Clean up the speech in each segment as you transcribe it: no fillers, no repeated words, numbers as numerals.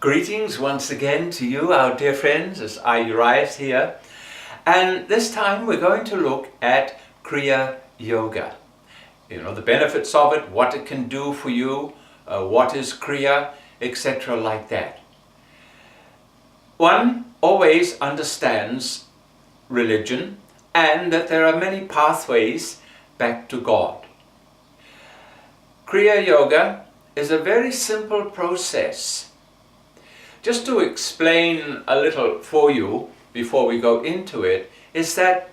Greetings once again to you, our dear friends, as I, Urius here. And this time we're going to look at Kriya Yoga. The benefits of it, what it can do for you, what is Kriya, etc. like that. One always understands religion and that there are many pathways back to God. Kriya Yoga is a very simple process. Just to explain a little for you before we go into it, is that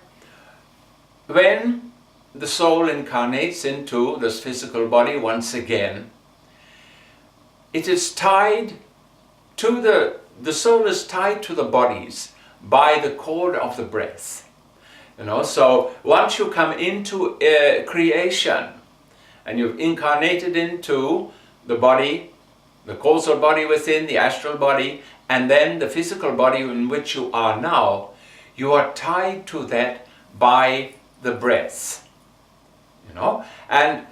when the soul incarnates into this physical body once again, it is tied to the soul is tied to the bodies by the cord of the breath. So once you come into creation and you've incarnated into the body, the causal body within, the astral body, and then the physical body in which you are now, you are tied to that by the breath. And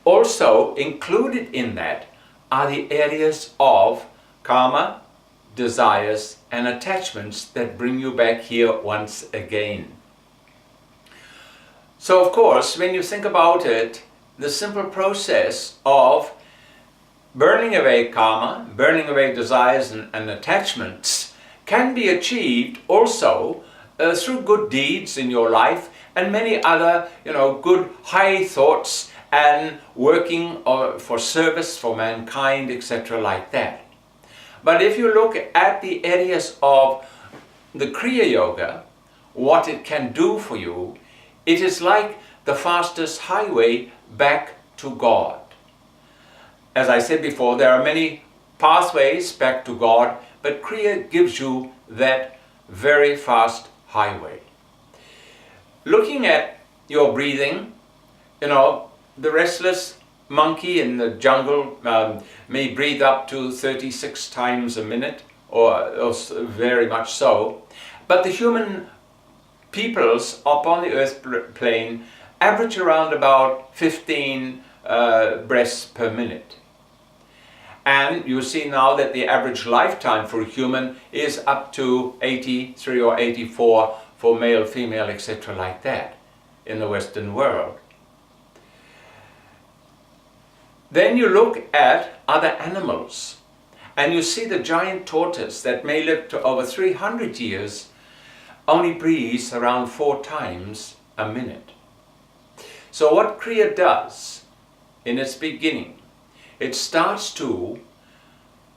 also included in that are the areas of karma, desires, and attachments that bring you back here once again. So of course, when you think about it, the simple process of burning away karma, burning away desires and attachments can be achieved also through good deeds in your life and many other, good high thoughts and working for service for mankind, etc. like that. But if you look at the areas of the Kriya Yoga, what it can do for you, it is like the fastest highway back to God. As I said before, there are many pathways back to God, but Kriya gives you that very fast highway. Looking at your breathing, the restless monkey in the jungle may breathe up to 36 times a minute, or very much so, but the human peoples upon the earth plane average around about 15 breaths per minute. And you see now that the average lifetime for a human is up to 83 or 84 for male, female, etc. like that in the Western world. Then you look at other animals and you see the giant tortoise that may live to over 300 years only breathes around 4 times a minute. So what Kriya does in its beginning, it starts to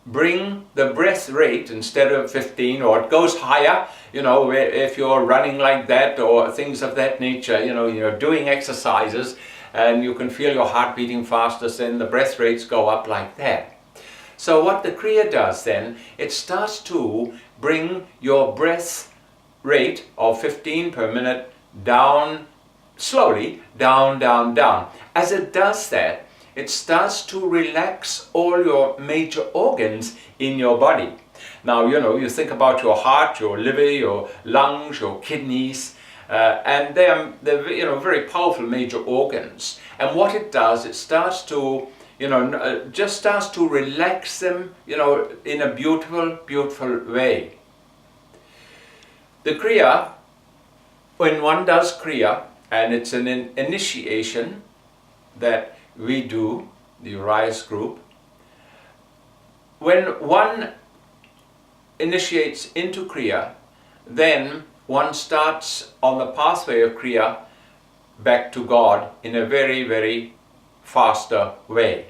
bring the breath rate instead of 15, or it goes higher, if you're running like that or things of that nature, you're doing exercises and you can feel your heart beating faster, then the breath rates go up like that. So what the Kriya does then, it starts to bring your breath rate of 15 per minute down, slowly, down, down, down. As it does that, it starts to relax all your major organs in your body. Now, you think about your heart, your liver, your lungs, your kidneys, and they're very powerful major organs. And what it does, it starts to, just starts to relax them, in a beautiful, beautiful way. The Kriya, when one does Kriya, and it's an initiation that we do, the Urius group, when one initiates into Kriya, then one starts on the pathway of Kriya back to God in a very, very faster way.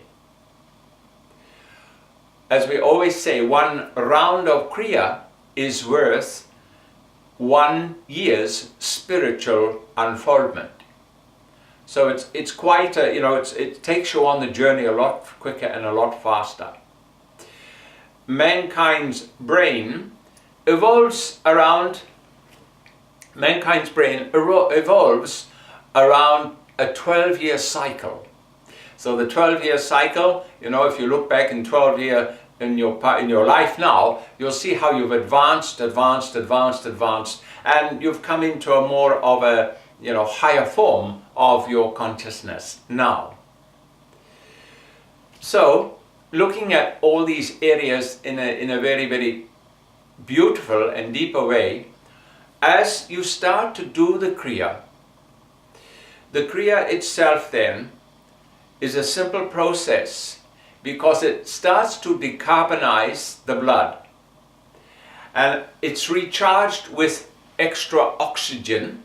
As we always say, one round of Kriya is worth 1 year's spiritual unfoldment. So it's quite a, it takes you on the journey a lot quicker and a lot faster. Mankind's brain evolves around a 12-year cycle. So the 12-year cycle, if you look back in 12-year in your life now, you'll see how you've advanced, and you've come into a more of a higher form of your consciousness now. So looking at all these areas in a very, very beautiful and deeper way, as you start to do the Kriya itself then is a simple process, because it starts to decarbonize the blood, and it's recharged with extra oxygen,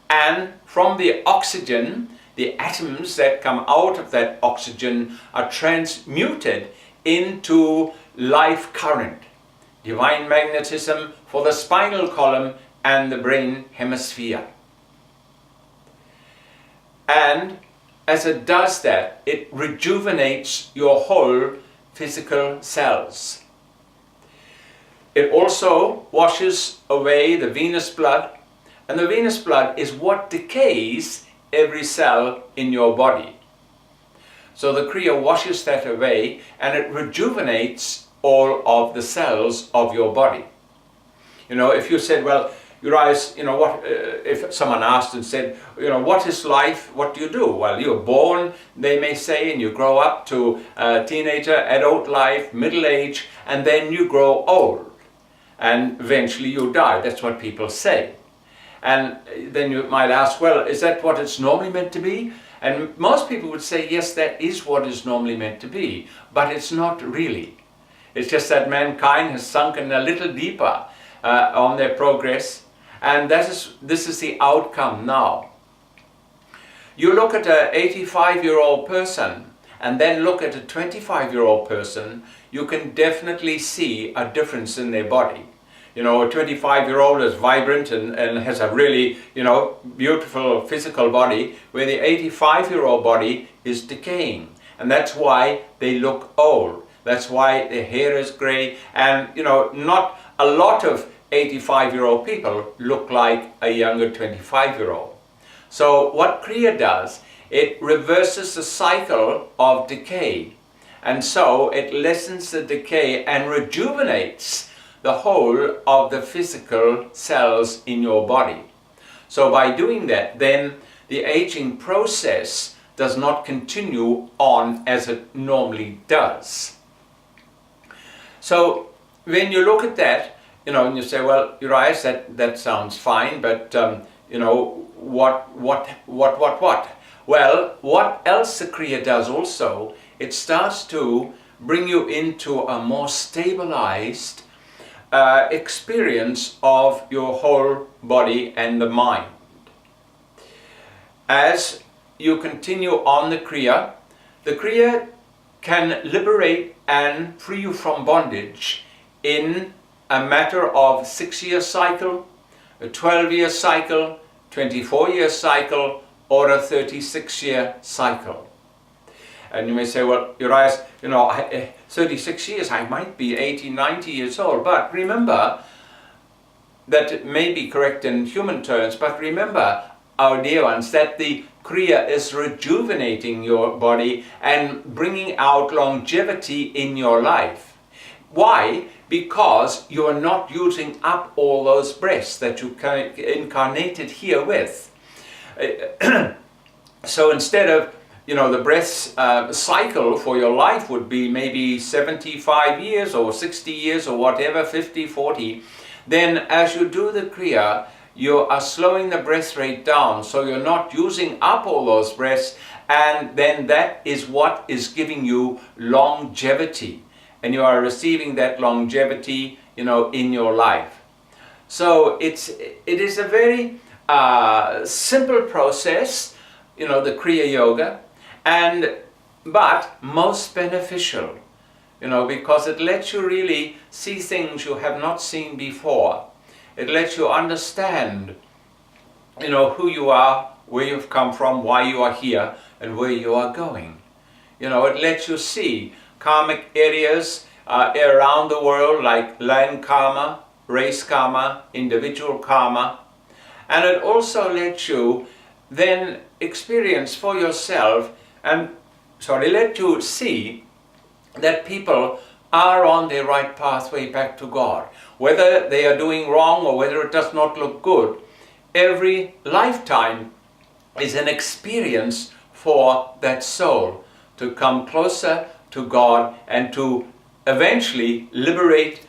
and from the oxygen, the atoms that come out of that oxygen are transmuted into life current, divine magnetism for the spinal column and the brain hemisphere. And as it does that, it rejuvenates your whole physical cells. It also washes away the venous blood, and the venous blood is what decays every cell in your body. So the Kriya washes that away, and it rejuvenates all of the cells of your body. You know, if you said, well, Urius, you know, what if someone asked and said, you know, what is life? What do you do? Well, you're born, they may say, and you grow up to teenager, adult life, middle age, and then you grow old, and eventually you die. That's what people say. And then you might ask, well, is that what it's normally meant to be? And most people would say, yes, that is what is normally meant to be, but it's not really. It's just that mankind has sunken a little deeper on their progress, and this is the outcome now. You look at an 85-year-old person and then look at a 25-year-old person, you can definitely see a difference in their body. You know, a 25-year-old is vibrant and has a really, you know, beautiful physical body, where the 85-year-old body is decaying. And that's why they look old. That's why their hair is grey. And, you know, not a lot of 85-year-old people look like a younger 25-year-old. So what Kriya does, it reverses the cycle of decay. And so it lessens the decay and rejuvenates the whole of the physical cells in your body. So by doing that, then the aging process does not continue on as it normally does. So when you look at that, you know, and you say, well, Urius, that sounds fine, but you know, what? Well, what else the Kriya does also, it starts to bring you into a more stabilized experience of your whole body and the mind. As you continue on the Kriya can liberate and free you from bondage in a matter of 6-year cycle, a 12-year cycle, 24-year cycle, or a 36-year cycle. And you may say, well, Urius, you know, 36 years, I might be 80, 90 years old. But remember, that it may be correct in human terms, but remember, our dear ones, that the Kriya is rejuvenating your body and bringing out longevity in your life. Why? Because you are not using up all those breaths that you incarnated here with. So instead of, you know, the breaths cycle for your life would be maybe 75 years or 60 years or whatever, 50, 40, then as you do the Kriya, you are slowing the breath rate down, so you're not using up all those breaths, and then that is what is giving you longevity, and you are receiving that longevity, you know, in your life. So it is a very simple process, you know, the Kriya Yoga, but most beneficial, you know, because it lets you really see things you have not seen before. It lets you understand, you know, who you are, where you've come from, why you are here, and where you are going. You know, it lets you see karmic areas around the world, like land karma, race karma, individual karma. And it also lets you then experience for yourself let you see that people are on their right pathway back to God. Whether they are doing wrong or whether it does not look good, every lifetime is an experience for that soul to come closer to God and to eventually liberate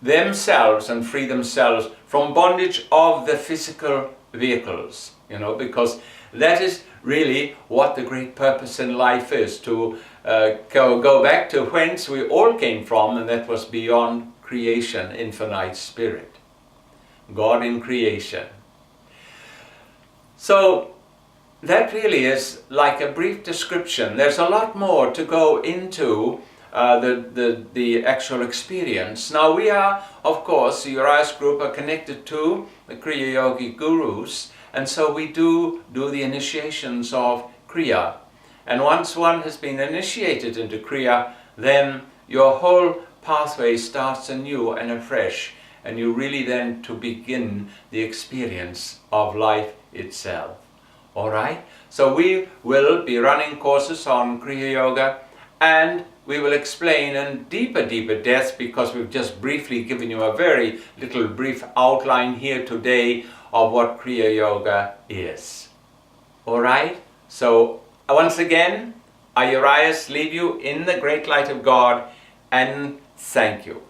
themselves and free themselves from bondage of the physical vehicles, because that is really what the great purpose in life is, to go back to whence we all came from, and that was beyond creation, infinite spirit, God in creation. So that really is like a brief description. There's a lot more to go into the actual experience. Now we are, of course, the Urius group are connected to the Kriya Yogi gurus, and so we do the initiations of Kriya. And once one has been initiated into Kriya, then your whole pathway starts anew and afresh, and you really then to begin the experience of life itself. Alright? So we will be running courses on Kriya Yoga, and we will explain in deeper depth, because we've just briefly given you a very little brief outline here today of what Kriya Yoga is. Alright? So once again, I, Urius, leave you in the great light of God, and thank you.